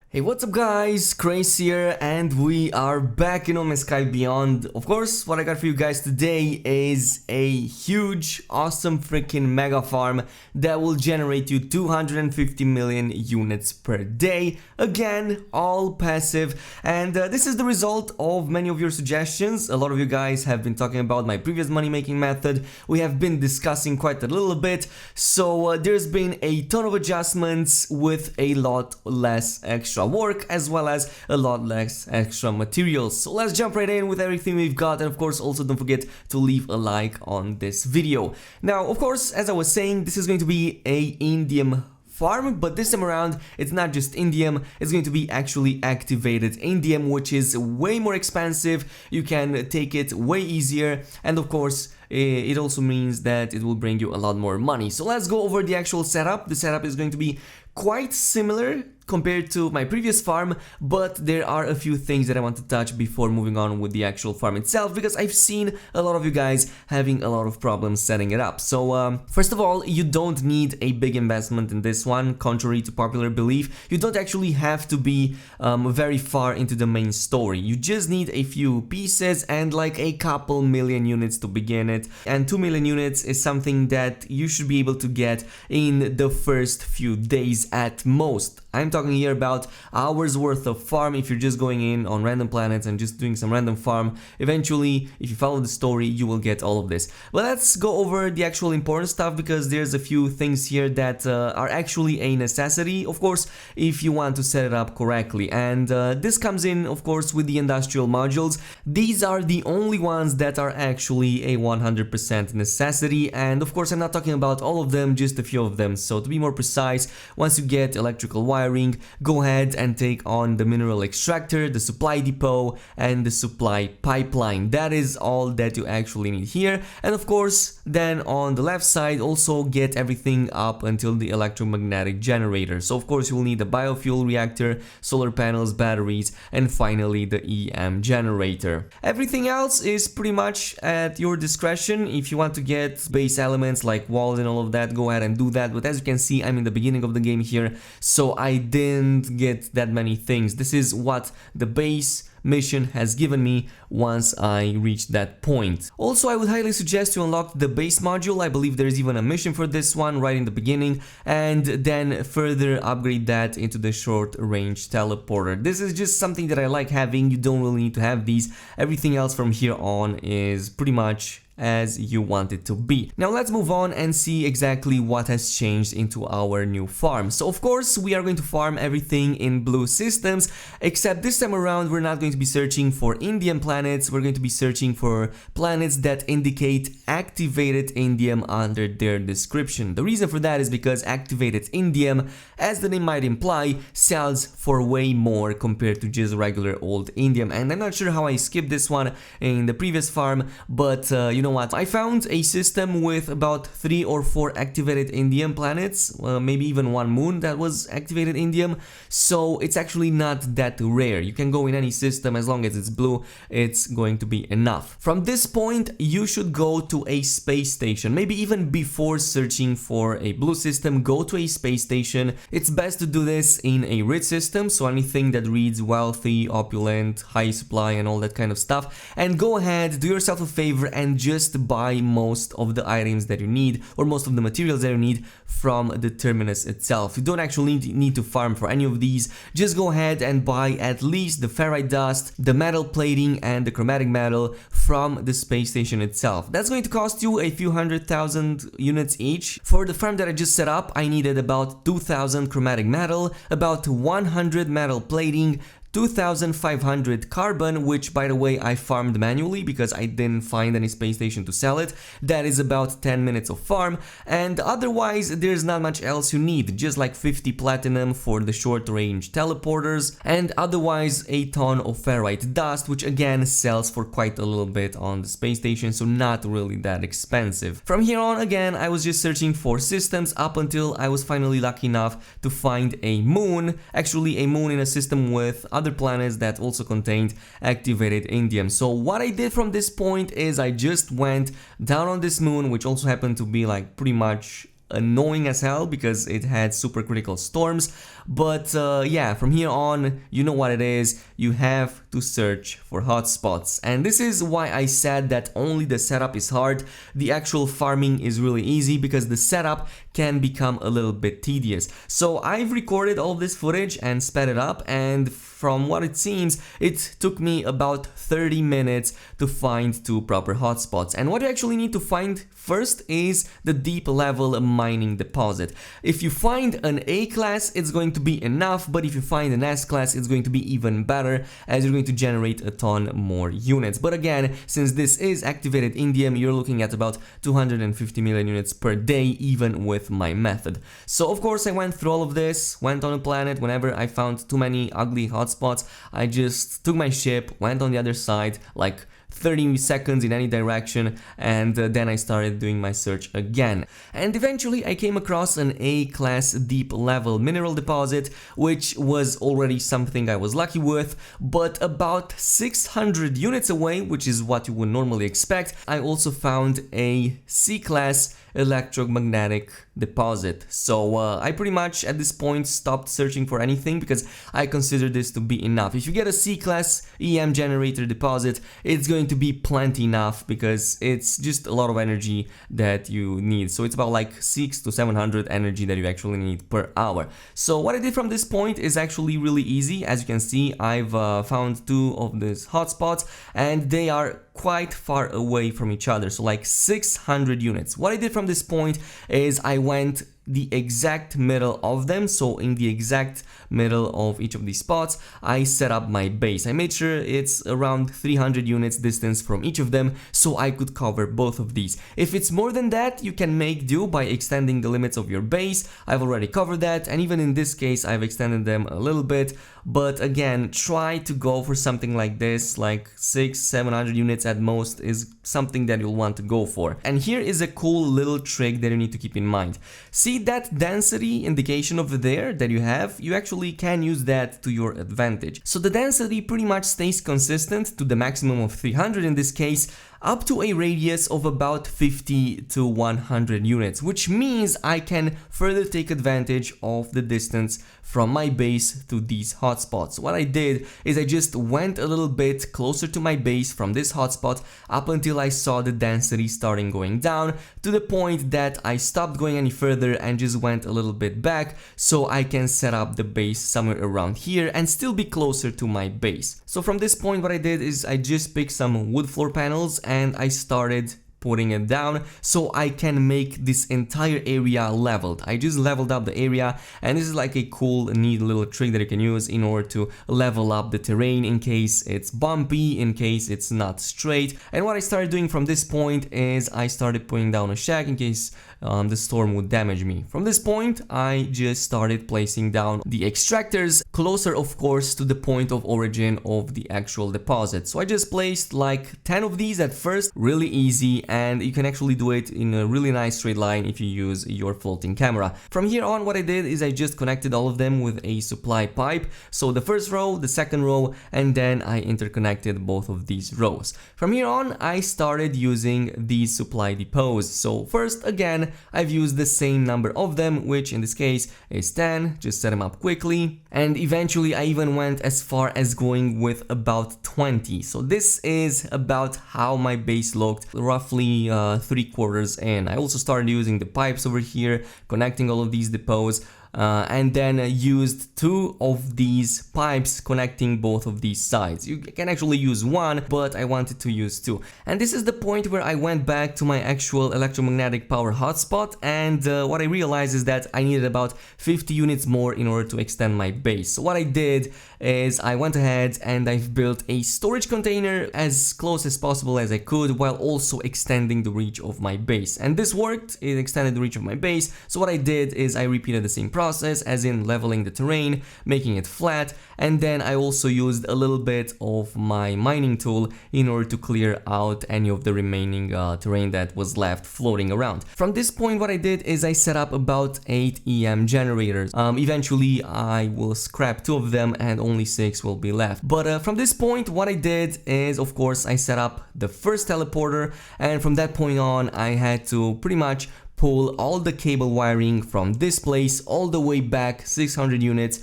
Hey, what's up guys, Chris here, and we are back in No Man's Sky Beyond. Of course, what I got for you guys today is a huge, awesome freaking mega farm that will generate you 250 million units per day. Again, all passive, and this is the result of many of your suggestions. A lot of you guys have been talking about my previous money making method. We have been discussing quite a little bit, so there's been a ton of adjustments with a lot less extra work as well as a lot less extra materials. So let's jump right in with everything we've got, and of course also don't forget to leave a like on this video. Now of course, as I was saying, this is going to be a indium farm, but this time around it's not just indium, it's going to be actually activated indium, which is way more expensive. You can take it way easier, and of course it also means that it will bring you a lot more money. So let's go over the actual setup. The setup is going to be quite similar compared to my previous farm, but there are a few things that I want to touch before moving on with the actual farm itself, because I've seen a lot of you guys having a lot of problems setting it up. So first of all, you don't need a big investment in this one, contrary to popular belief. You don't actually have to be very far into the main story. You just need a few pieces and like a couple million units to begin it, and 2 million units is something that you should be able to get in the first few days at most. I'm talking here about hours worth of farm. If you're just going in on random planets and just doing some random farm, eventually if you follow the story you will get all of this. But let's go over the actual important stuff, because there's a few things here that are actually a necessity, of course, if you want to set it up correctly. And this comes in, of course, with the industrial modules. These are the only ones that are actually a 100% necessity, and of course I'm not talking about all of them, just a few of them. So to be more precise, once you get electrical wiring, go ahead and take on the mineral extractor, the supply depot, and the supply pipeline. That is all that you actually need here. And of course, then on the left side, also get everything up until the electromagnetic generator. So of course you will need a biofuel reactor, solar panels, batteries, and finally the EM generator. Everything else is pretty much at your discretion. If you want to get base elements like walls and all of that, go ahead and do that. But as you can see, I'm in the beginning of the game here, so I didn't get that many things. This is what the base mission has given me once I reached that point. Also, I would highly suggest to unlock the base module. I believe there is even a mission for this one right in the beginning, and then further upgrade that into the short range teleporter. This is just something that I like having. You don't really need to have these. Everything else from here on is pretty much as you want it to be. Now let's move on and see exactly what has changed into our new farm. So of course we are going to farm everything in blue systems, except this time around we're not going to be searching for indium planets. We're going to be searching for planets that indicate activated indium under their description. The reason for that is because activated indium, as the name might imply, sells for way more compared to just regular old indium. And I'm not sure how I skipped this one in the previous farm, but you know what, I found a system with about 3 or 4 activated indium planets, maybe even one moon that was activated indium, so it's actually not that rare. You can go in any system, as long as it's blue, it's going to be enough. From this point you should go to a space station. Maybe even before searching for a blue system, go to a space station. It's best to do this in a rich system, so anything that reads wealthy, opulent, high supply and all that kind of stuff. And go ahead, do yourself a favor and just buy most of the items that you need, or most of the materials that you need, from the terminus itself. You don't actually need to farm for any of these. Just go ahead and buy at least the ferrite dust, the metal plating, and the chromatic metal from the space station itself. That's going to cost you a few 100,000 units each. For the farm that I just set up, I needed about 2,000 chromatic metal, about 100 metal plating, 2,500 carbon, which by the way I farmed manually because I didn't find any space station to sell it. That is about 10 minutes of farm, and otherwise there's not much else you need, just like 50 platinum for the short range teleporters, and otherwise a ton of ferrite dust, which again sells for quite a little bit on the space station, so not really that expensive. From here on, again, I was just searching for systems up until I was finally lucky enough to find a moon, actually a moon in a system with other planets that also contained activated indium. So what I did from this point is I just went down on this moon, which also happened to be like pretty much annoying as hell because it had super critical storms. But yeah, from here on, you know what it is. You have to search for hotspots. And this is why I said that only the setup is hard. The actual farming is really easy because the setup can become a little bit tedious. So I've recorded all this footage and sped it up, and from what it seems, it took me about 30 minutes to find 2 proper hotspots. And what you actually need to find first is the deep level mining deposit. If you find an A class, it's going to be enough, but if you find an S class, it's going to be even better, as you're going to generate a ton more units. But again, since this is activated indium, you're looking at about 250 million units per day, even with my method. So of course I went through all of this, went on a planet. Whenever I found too many ugly hotspots, I just took my ship, went on the other side, like 30 seconds in any direction, and then I started doing my search again. And eventually I came across an A-class deep level mineral deposit, which was already something I was lucky with, but about 600 units away, which is what you would normally expect, I also found a C-class electromagnetic deposit. So I pretty much at this point stopped searching for anything because I consider this to be enough. If you get a C-class EM generator deposit, it's going to be plenty enough because it's just a lot of energy that you need. So it's about like 600 to 700 energy that you actually need per hour. So what I did from this point is actually really easy. As you can see, I've found 2 of these hotspots, and they are quite far away from each other, so like 600 units. What I did from this point is I went the exact middle of them, so in the exact middle of each of these spots I set up my base. I made sure it's around 300 units distance from each of them, so I could cover both of these. If it's more than that, you can make do by extending the limits of your base. I've already covered that, and even in this case I've extended them a little bit, but again, try to go for something like this, like 600-700 units at most is something that you'll want to go for. And here is a cool little trick that you need to keep in mind. See that density indication over there that you have? You actually can use that to your advantage. So the density pretty much stays consistent to the maximum of 300 in this case, up to a radius of about 50 to 100 units, which means I can further take advantage of the distance from my base to these hotspots. What I did is I just went a little bit closer to my base from this hotspot up until I saw the density starting going down, to the point that I stopped going any further and just went a little bit back, so I can set up the base somewhere around here and still be closer to my base. So from this point what I did is I just picked some wood floor panels and I started putting it down so I can make this entire area leveled. I just leveled up the area, and this is like a cool, neat little trick that you can use in order to level up the terrain in case it's bumpy, in case it's not straight. And what I started doing from this point is I started putting down a shack in case the storm would damage me. From this point I just started placing down the extractors, closer of course to the point of origin of the actual deposit. So I just placed like 10 of these at first, really easy, and you can actually do it in a really nice straight line if you use your floating camera. From here on what I did is I just connected all of them with a supply pipe, so the first row, the second row, and then I interconnected both of these rows. From here on I started using these supply depots. So first, again, I've used the same number of them, which in this case is 10, just set them up quickly, and eventually I even went as far as going with about 20. So this is about how my base looked, roughly 3/4 in. I also started using the pipes over here, connecting all of these depots, and then used 2 of these pipes connecting both of these sides. You can actually use 1, but I wanted to use 2. And this is the point where I went back to my actual electromagnetic power hotspot, and what I realized is that I needed about 50 units more in order to extend my base. So what I did is I went ahead and I've built a storage container as close as possible as I could, while also extending the reach of my base. And this worked, it extended the reach of my base. So what I did is I repeated the same process, as in leveling the terrain, making it flat, and then I also used a little bit of my mining tool in order to clear out any of the remaining terrain that was left floating around. From this point what I did is I set up about 8 EM generators. Eventually I will scrap 2 of them and only 6 will be left. But from this point what I did is, of course, I set up the first teleporter, and from that point on I had to pretty much pull all the cable wiring from this place all the way back 600 units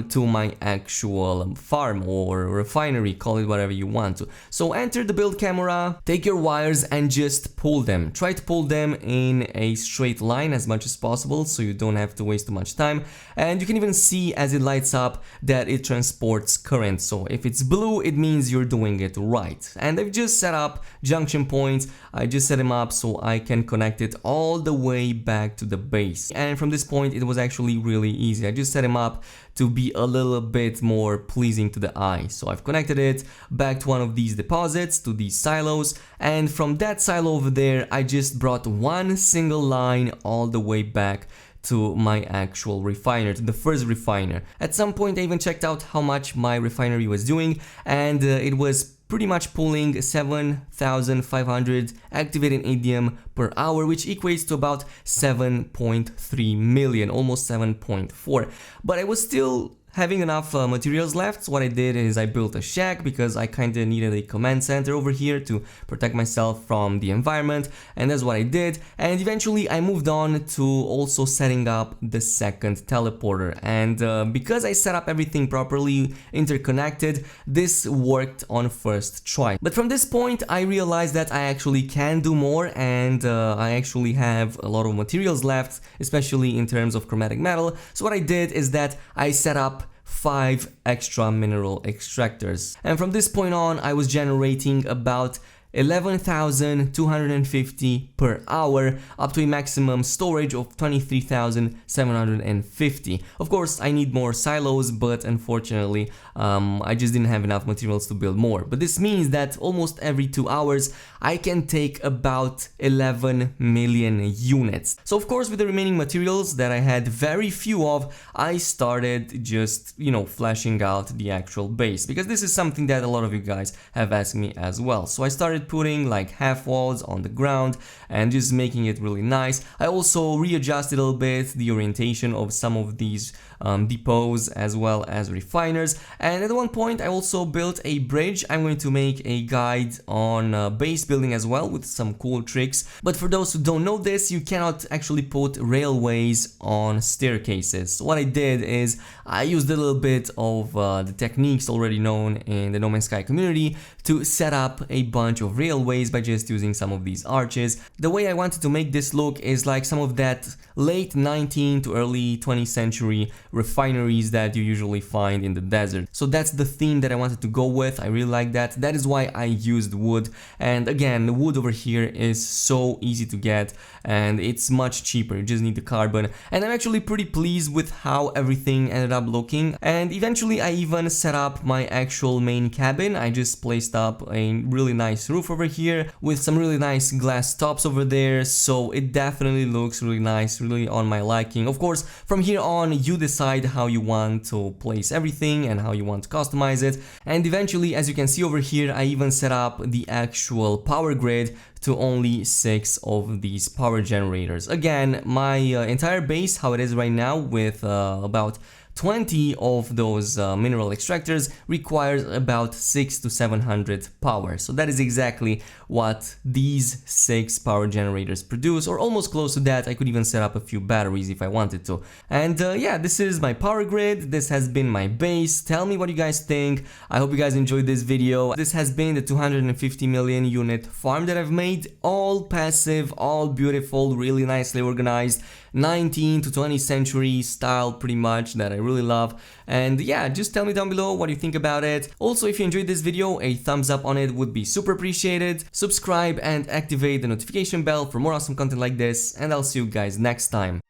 to my actual farm or refinery, call it whatever you want to. So enter the build camera, take your wires and just pull them. Try to pull them in a straight line as much as possible so you don't have to waste too much time. And you can even see as it lights up that it transports current. So if it's blue, it means you're doing it right. And I've just set up junction points. I just set them up so I can connect it all the way back to the base. And from this point, it was actually really easy. I just set them up to be a little bit more pleasing to the eye. So I've connected it back to one of these deposits, to these silos, and from that silo over there, I just brought one single line all the way back to my actual refiner, to the first refiner. At some point I even checked out how much my refinery was doing, and it was pretty much pulling 7,500 activated EPIDEM per hour, which equates to about 7.3 million, almost 7.4. But I was still having enough materials left, so what I did is I built a shack because I kinda needed a command center over here to protect myself from the environment, and that's what I did. And eventually I moved on to also setting up the second teleporter, and because I set up everything properly interconnected, this worked on first try. But from this point I realized that I actually can do more, and I actually have a lot of materials left, especially in terms of chromatic metal. So what I did is that I set up 5 extra mineral extractors, and from this point on I was generating about 11,250 per hour, up to a maximum storage of 23,750. Of course, I need more silos, but unfortunately, I just didn't have enough materials to build more. But this means that almost every 2 hours, I can take about 11 million units. So of course, with the remaining materials that I had very few of, I started just, fleshing out the actual base, because this is something that a lot of you guys have asked me as well. So I started putting like half walls on the ground and just making it really nice. I also readjusted a little bit the orientation of some of these depots as well as refiners, and at one point I also built a bridge. I'm going to make a guide on base building as well with some cool tricks, but for those who don't know this, you cannot actually put railways on staircases. So what I did is I used a little bit of the techniques already known in the No Man's Sky community to set up a bunch of railways by just using some of these arches. The way I wanted to make this look is like some of that late 19th to early 20th century refineries that you usually find in the desert. So that's the theme that I wanted to go with. I really like that. That is why I used wood, and again, the wood over here is so easy to get and it's much cheaper. You just need the carbon, and I'm actually pretty pleased with how everything ended up looking. And eventually I even set up my actual main cabin. I just placed up a really nice roof over here with some really nice glass tops over there, so it definitely looks really nice, really on my liking. Of course, from here on you decide how you want to place everything and how you want to customize it. And eventually, as you can see over here, I even set up the actual power grid to only 6 of these power generators. Again, my entire base, how it is right now, with about 20 of those mineral extractors, requires about 600 to 700 power. So that is exactly what these 6 power generators produce, or almost close to that. I could even set up a few batteries if I wanted to. And yeah, this is my power grid. This has been my base. Tell me what you guys think. I hope you guys enjoyed this video. This has been the 250 million unit farm that I've made. All passive, all beautiful, really nicely organized, 19th to 20th century style pretty much, that I really love. And yeah, just tell me down below what you think about it. Also, if you enjoyed this video, a thumbs up on it would be super appreciated. Subscribe and activate the notification bell for more awesome content like this, and I'll see you guys next time.